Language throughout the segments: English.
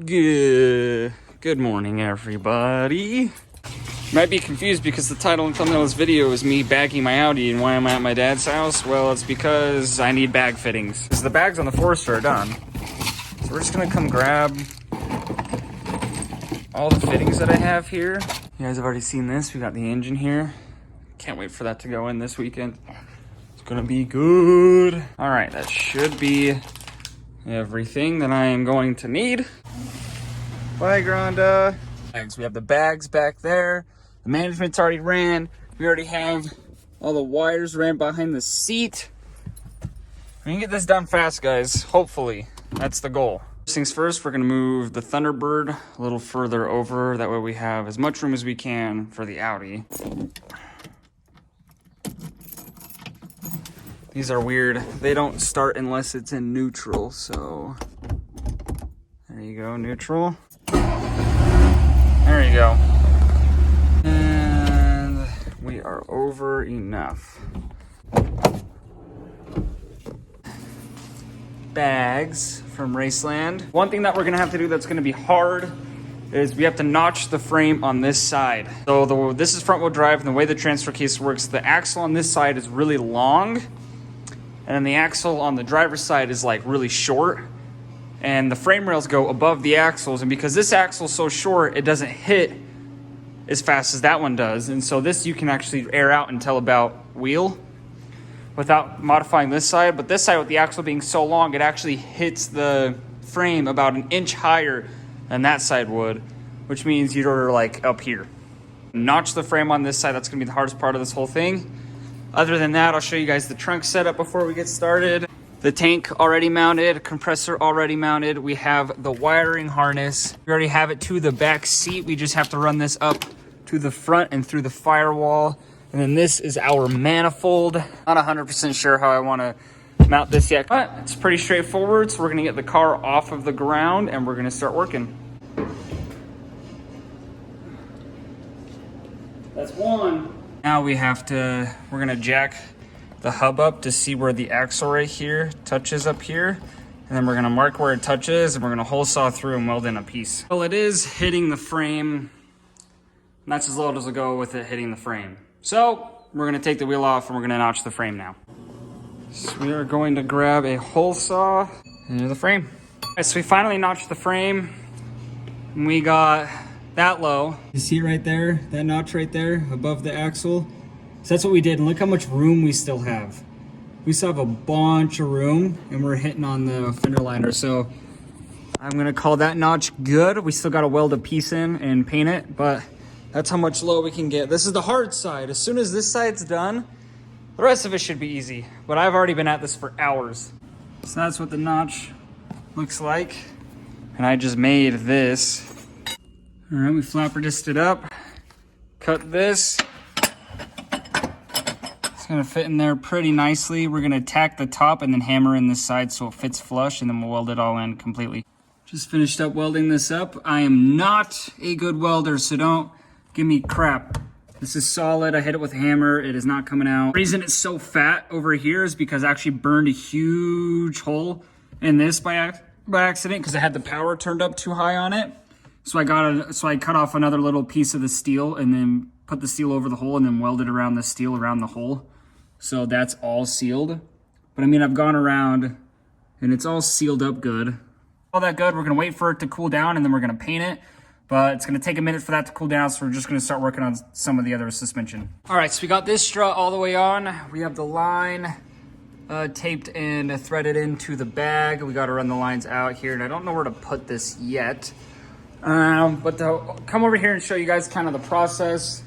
Good morning, everybody. Might be confused because the title and thumbnail of this video is me bagging my Audi, and why am I at my dad's house? Well, it's because I need bag fittings. Because the bags on the Forester are done. So we're just gonna come grab all the fittings that I have here. You guys have already seen this. We got the engine here. Can't wait for that to go in this weekend. It's gonna be good. All right, that should be everything that I am going to need. Bye, Granda. We have the bags back there. The management's already ran. We already have all the wires ran behind the seat. We can get this done fast, guys. Hopefully, that's the goal. First things first, we're gonna move the Thunderbird a little further over. That way we have as much room as we can for the Audi. These are weird. They don't start unless it's in neutral, so there you go, neutral. There you go. And we are over enough. Bags from Raceland. One thing that we're gonna have to do that's gonna be hard is we have to notch the frame on this side. So this is front wheel drive, and the way the transfer case works, the axle on this side is really long, and then the axle on the driver's side is like really short. And the frame rails go above the axles, and because this axle is so short, it doesn't hit as fast as that one does. And so this you can actually air out until about wheel without modifying this side. But this side, with the axle being so long, it actually hits the frame about an inch higher than that side would, which means you're like up here. Notch the frame on this side. That's gonna be the hardest part of this whole thing. Other than that, I'll show you guys the trunk setup before we get started. The tank already mounted, compressor already mounted. We have the wiring harness. We already have it to the back seat. We just have to run this up to the front and through the firewall. And then this is our manifold. Not 100% sure how I wanna mount this yet, but it's pretty straightforward. So we're gonna get the car off of the ground and we're gonna start working. That's one. Now we're gonna jack the hub up to see where the axle right here touches up here. And then we're gonna mark where it touches, and we're gonna hole saw through and weld in a piece. Well, it is hitting the frame. And that's as low as it'll go with it hitting the frame. So we're gonna take the wheel off and we're gonna notch the frame now. So we are going to grab a hole saw into the frame. All right, so we finally notched the frame. And we got that low. You see it right there, that notch right there above the axle? So that's what we did, and look how much room we still have. We still have a bunch of room, and we're hitting on the fender liner. So I'm gonna call that notch good. We still gotta weld a piece in and paint it, but that's how much low we can get. This is the hard side. As soon as this side's done, the rest of it should be easy. But I've already been at this for hours. So that's what the notch looks like. And I just made this. All right, we flapper disced it up, cut this. It's gonna fit in there pretty nicely. We're gonna tack the top and then hammer in this side so it fits flush, and then we'll weld it all in completely. Just finished up welding this up. I am not a good welder, so don't give me crap. This is solid. I hit it with a hammer. It is not coming out. The reason it's so fat over here is because I actually burned a huge hole in this by accident because I had the power turned up too high on it. So I cut off another little piece of the steel and then put the steel over the hole and then welded around the steel around the hole. So that's all sealed. But I mean, I've gone around and it's all sealed up good. All that good. We're gonna wait for it to cool down and then we're gonna paint it. But it's gonna take a minute for that to cool down, so we're just gonna start working on some of the other suspension. All right, so we got this strut all the way on. We have the line taped and threaded into the bag. We gotta run the lines out here, and I don't know where to put this yet. But to come over here and show you guys kind of the process.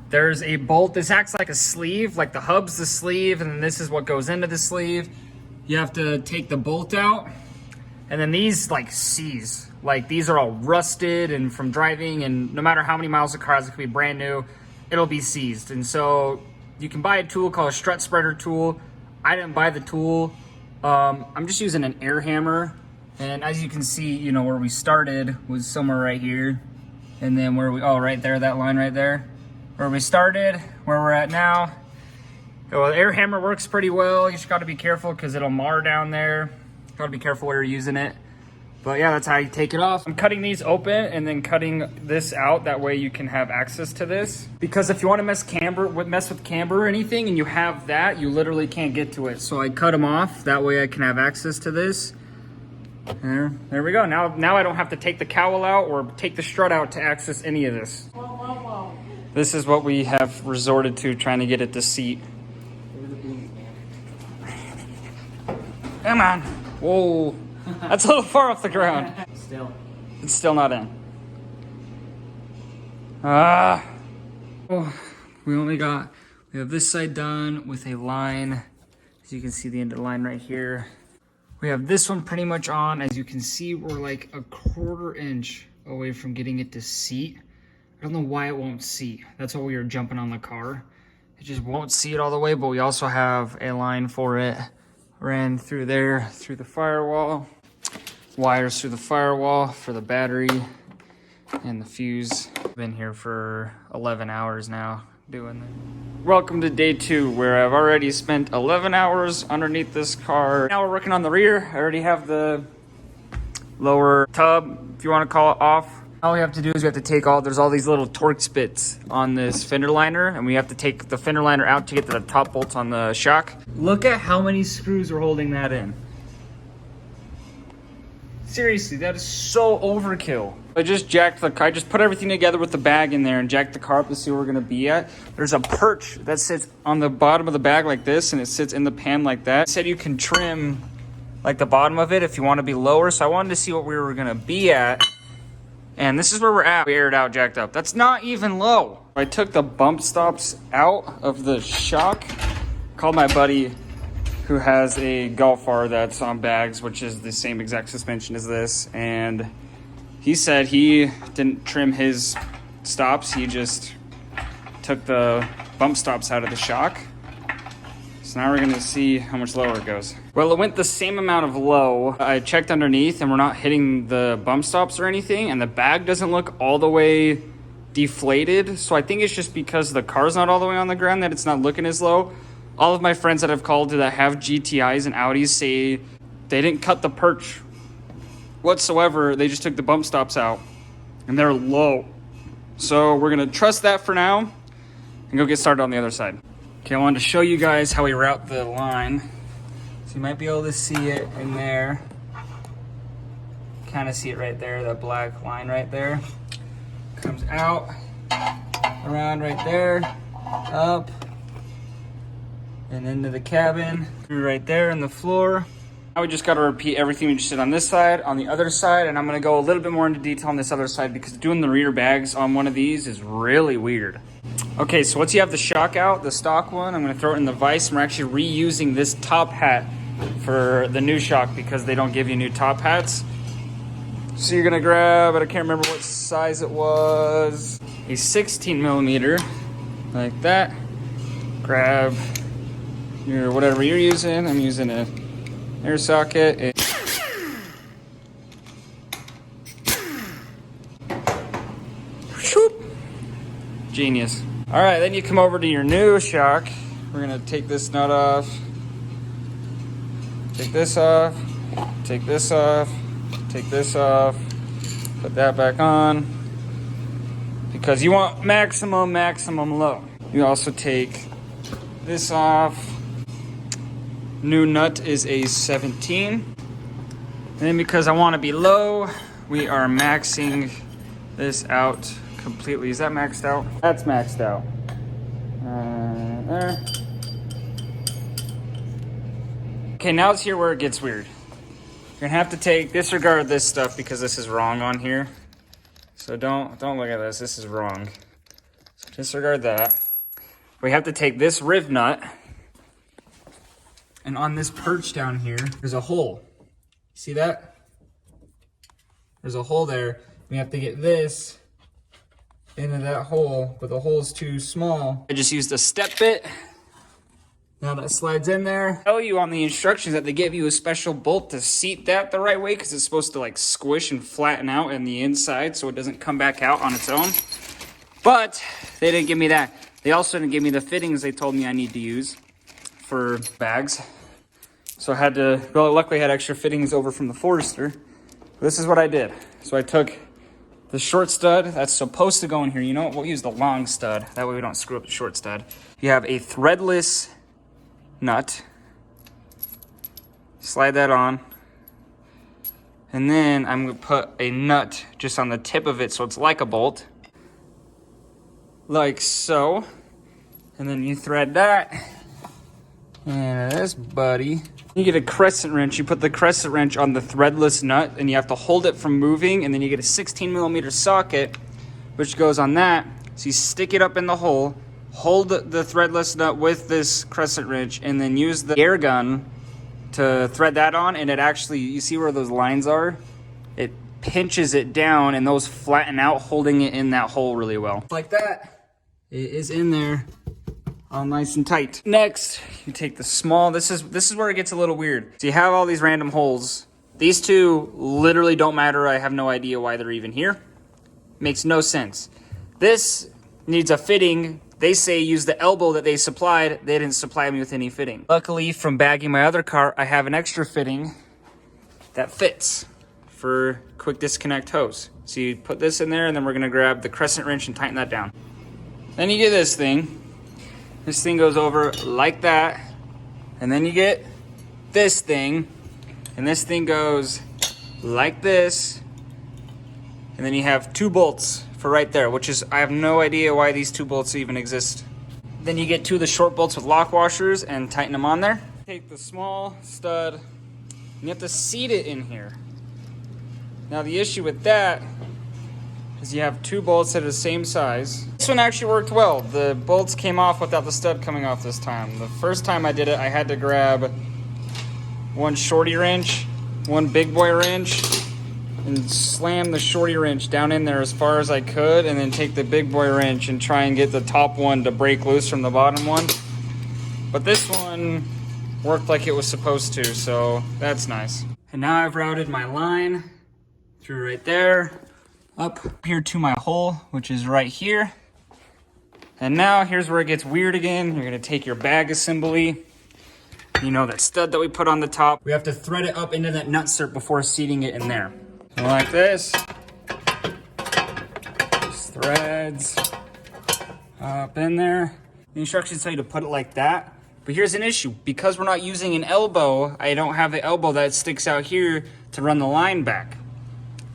There's a bolt. This acts like a sleeve, like the hub's the sleeve, and then this is what goes into the sleeve. You have to take the bolt out, and then these like seize. Like these are all rusted and from driving, and no matter how many miles the car has, it could be brand new, it'll be seized. And so you can buy a tool called a strut spreader tool. I didn't buy the tool. I'm just using an air hammer. And as you can see, you know, where we started was somewhere right here. And then right there, that line right there. Where we started, where we're at now. Well, the air hammer works pretty well. You just gotta be careful because it'll mar down there. Gotta be careful where you're using it. But yeah, that's how you take it off. I'm cutting these open and then cutting this out. That way you can have access to this. Because if you want to mess with camber or anything and you have that, you literally can't get to it. So I cut them off. That way I can have access to this. There we go. Now I don't have to take the cowl out or take the strut out to access any of this. This is what we have resorted to trying to get it to seat. Come on. Whoa. That's a little far off the ground. It's still not in. Oh, we have this side done with a line. As you can see the end of the line right here. We have this one pretty much on. As you can see, we're like a 1/4 inch away from getting it to seat. I don't know why it won't seat. That's why we were jumping on the car. It just won't seat all the way, but we also have a line for it. Ran through there, through the firewall. Wires through the firewall for the battery and the fuse. Been here for 11 hours now doing that. Welcome to day 2, where I've already spent 11 hours underneath this car. Now we're working on the rear. I already have the lower tub, if you want to call it, off. All we have to do is we have to take there's all these little torque spits on this fender liner, and we have to take the fender liner out to get to the top bolts on the shock. Look at how many screws are holding that in. Seriously, that is so overkill. I just put everything together with the bag in there and jacked the car up to see where we're gonna be at. There's a perch that sits on the bottom of the bag like this, and it sits in the pan like that. It said you can trim like the bottom of it if you want to be lower, so I wanted to see what we were gonna be at. And this is where we're at. We aired out, jacked up. That's not even low. I took the bump stops out of the shock, called my buddy who has a Golf R that's on bags, which is the same exact suspension as this. And he said he didn't trim his stops. He just took the bump stops out of the shock. So now we're gonna see how much lower it goes. Well, it went the same amount of low. I checked underneath and we're not hitting the bump stops or anything, and the bag doesn't look all the way deflated. So I think it's just because the car's not all the way on the ground that it's not looking as low. All of my friends that I've called that have GTIs and Audis say they didn't cut the perch whatsoever. They just took the bump stops out and they're low. So we're gonna trust that for now and go get started on the other side. Okay, I wanted to show you guys how we route the line. So you might be able to see it in there. Kind of see it right there, that black line right there. Comes out, around right there, up, and into the cabin, through right there in the floor. Now we just got to repeat everything we just did on this side, on the other side, and I'm going to go a little bit more into detail on this other side because doing the rear bags on one of these is really weird. Okay, so once you have the shock out, the stock one, I'm going to throw it in the vise, and we're actually reusing this top hat for the new shock because they don't give you new top hats. So you're going to grab, I can't remember what size it was, a 16 millimeter, like that. Grab your whatever you're using. I'm using a air socket. Genius. All right, then you come over to your new shock. We're gonna take this nut off, take this off, take this off, take this off, put that back on, because you want maximum low. You also take this off. New nut is a 17. And then because I want to be low, we are maxing this out completely. Is that maxed out? That's maxed out. There. Okay, now it's here where it gets weird. You're gonna have to disregard this stuff because this is wrong on here. So don't look at this. This is wrong. So disregard that. We have to take this riv nut. And on this perch down here, there's a hole. See that? There's a hole there. We have to get this into that hole, but the hole's too small. I just used a step bit. Now that slides in there. Tell you on the instructions that they give you a special bolt to seat that the right way because it's supposed to like squish and flatten out in the inside so it doesn't come back out on its own. But they didn't give me that. They also didn't give me the fittings they told me I need to use for bags. So I had to, well, luckily I had extra fittings over from the Forester. This is what I did. So I took the short stud that's supposed to go in here. You know what? We'll use the long stud. That way we don't screw up the short stud. You have a threadless nut. Slide that on. And then I'm gonna put a nut just on the tip of it so it's like a bolt. Like so. And then you thread that. And this buddy. You get a crescent wrench. You put the crescent wrench on the threadless nut and you have to hold it from moving, and then you get a 16mm socket which goes on that. So you stick it up in the hole, hold the threadless nut with this crescent wrench, and then use the air gun to thread that on, and it actually, you see where those lines are? It pinches it down and those flatten out, holding it in that hole really well. Like that, it is in there all nice and tight. Next, you take the small, this is where it gets a little weird. So you have all these random holes. These two literally don't matter. I have no idea why they're even here. Makes no sense. This needs a fitting. They say use the elbow that they supplied. They didn't supply me with any fitting. Luckily, from bagging my other car, I have an extra fitting that fits for quick disconnect hose. So you put this in there, and then we're gonna grab the crescent wrench and tighten that down. Then you get this thing. This thing goes over like that. And then you get this thing. And this thing goes like this. And then you have 2 bolts for right there, which is, I have no idea why these 2 bolts even exist. Then you get 2 of the short bolts with lock washers and tighten them on there. Take the small stud, and you have to seat it in here. Now the issue with that is you have 2 bolts that are the same size. This one actually worked well. The bolts came off without the stud coming off this time. The first time I did it, I had to grab 1 shorty wrench, 1 big boy wrench, and slam the shorty wrench down in there as far as I could, and then take the big boy wrench and try and get the top one to break loose from the bottom one. But this one worked like it was supposed to, so that's nice. And now I've routed my line through right there, up here to my hole, which is right here. And now here's where it gets weird again. You're gonna take your bag assembly, you know, that stud that we put on the top. We have to thread it up into that nutcert before seating it in there. So like this. Just threads up in there. The instructions tell you to put it like that. But here's an issue. Because we're not using an elbow, I don't have the elbow that sticks out here to run the line back.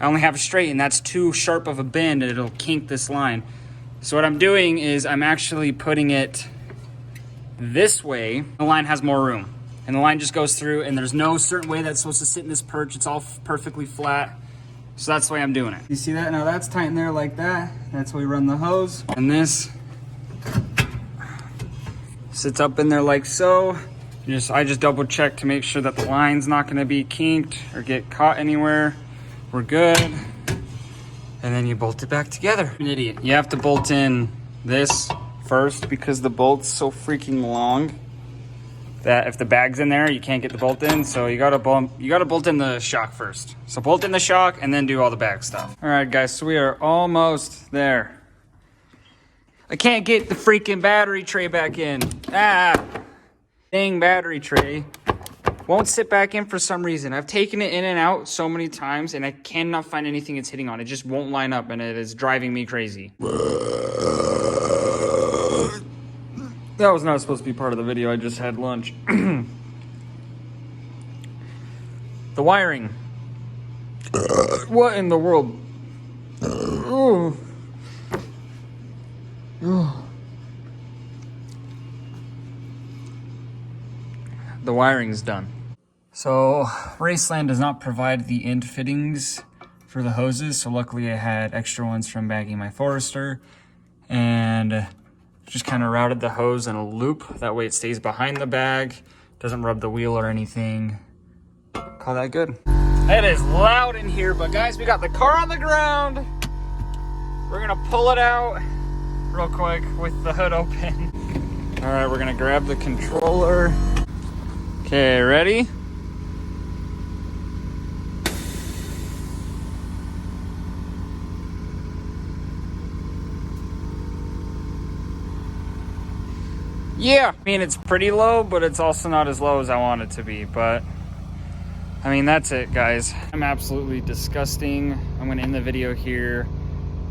I only have it straight, and that's too sharp of a bend, and it'll kink this line. So what I'm doing is I'm actually putting it this way. The line has more room, and the line just goes through, and there's no certain way that's supposed to sit in this perch. It's all perfectly flat. So that's the way I'm doing it. You see that? Now that's tight in there like that. That's how we run the hose. And this sits up in there like so. I just double check to make sure that the line's not gonna be kinked or get caught anywhere. We're good. And then you bolt it back together. An idiot. You have to bolt in this first because the bolt's so freaking long that if the bag's in there, you can't get the bolt in. So you gotta bolt in the shock first. So bolt in the shock and then do all the bag stuff. All right, guys, so we are almost there. I can't get the freaking battery tray back in. Ah, dang battery tray. Won't sit back in for some reason. I've taken it in and out so many times, and I cannot find anything it's hitting on. It just won't line up, and it is driving me crazy. That was not supposed to be part of the video. I just had lunch. The wiring. What in the world? Ooh. The wiring's done. So Raceland does not provide the end fittings for the hoses, so luckily I had extra ones from bagging my Forester, and just kind of routed the hose in a loop. That way it stays behind the bag, doesn't rub the wheel or anything. Call that good. It is loud in here, but guys, we got the car on the ground. We're gonna pull it out real quick with the hood open. All right, we're gonna grab the controller. Okay, ready? Yeah, I mean, it's pretty low, but it's also not as low as I want it to be, but I mean, that's it, guys. I'm absolutely disgusting. I'm gonna end the video here.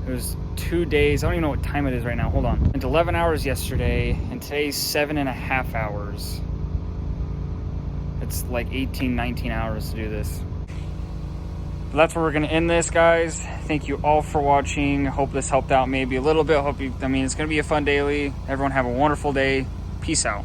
It was 2 days. I don't even know what time it is right now. Hold on. It's 11 hours yesterday, and today's 7.5 hours. It's like 18, 19 hours to do this. But that's where we're gonna end this, guys. Thank you all for watching. Hope this helped out maybe a little bit. I mean, it's gonna be a fun daily. Everyone have a wonderful day. Peace out.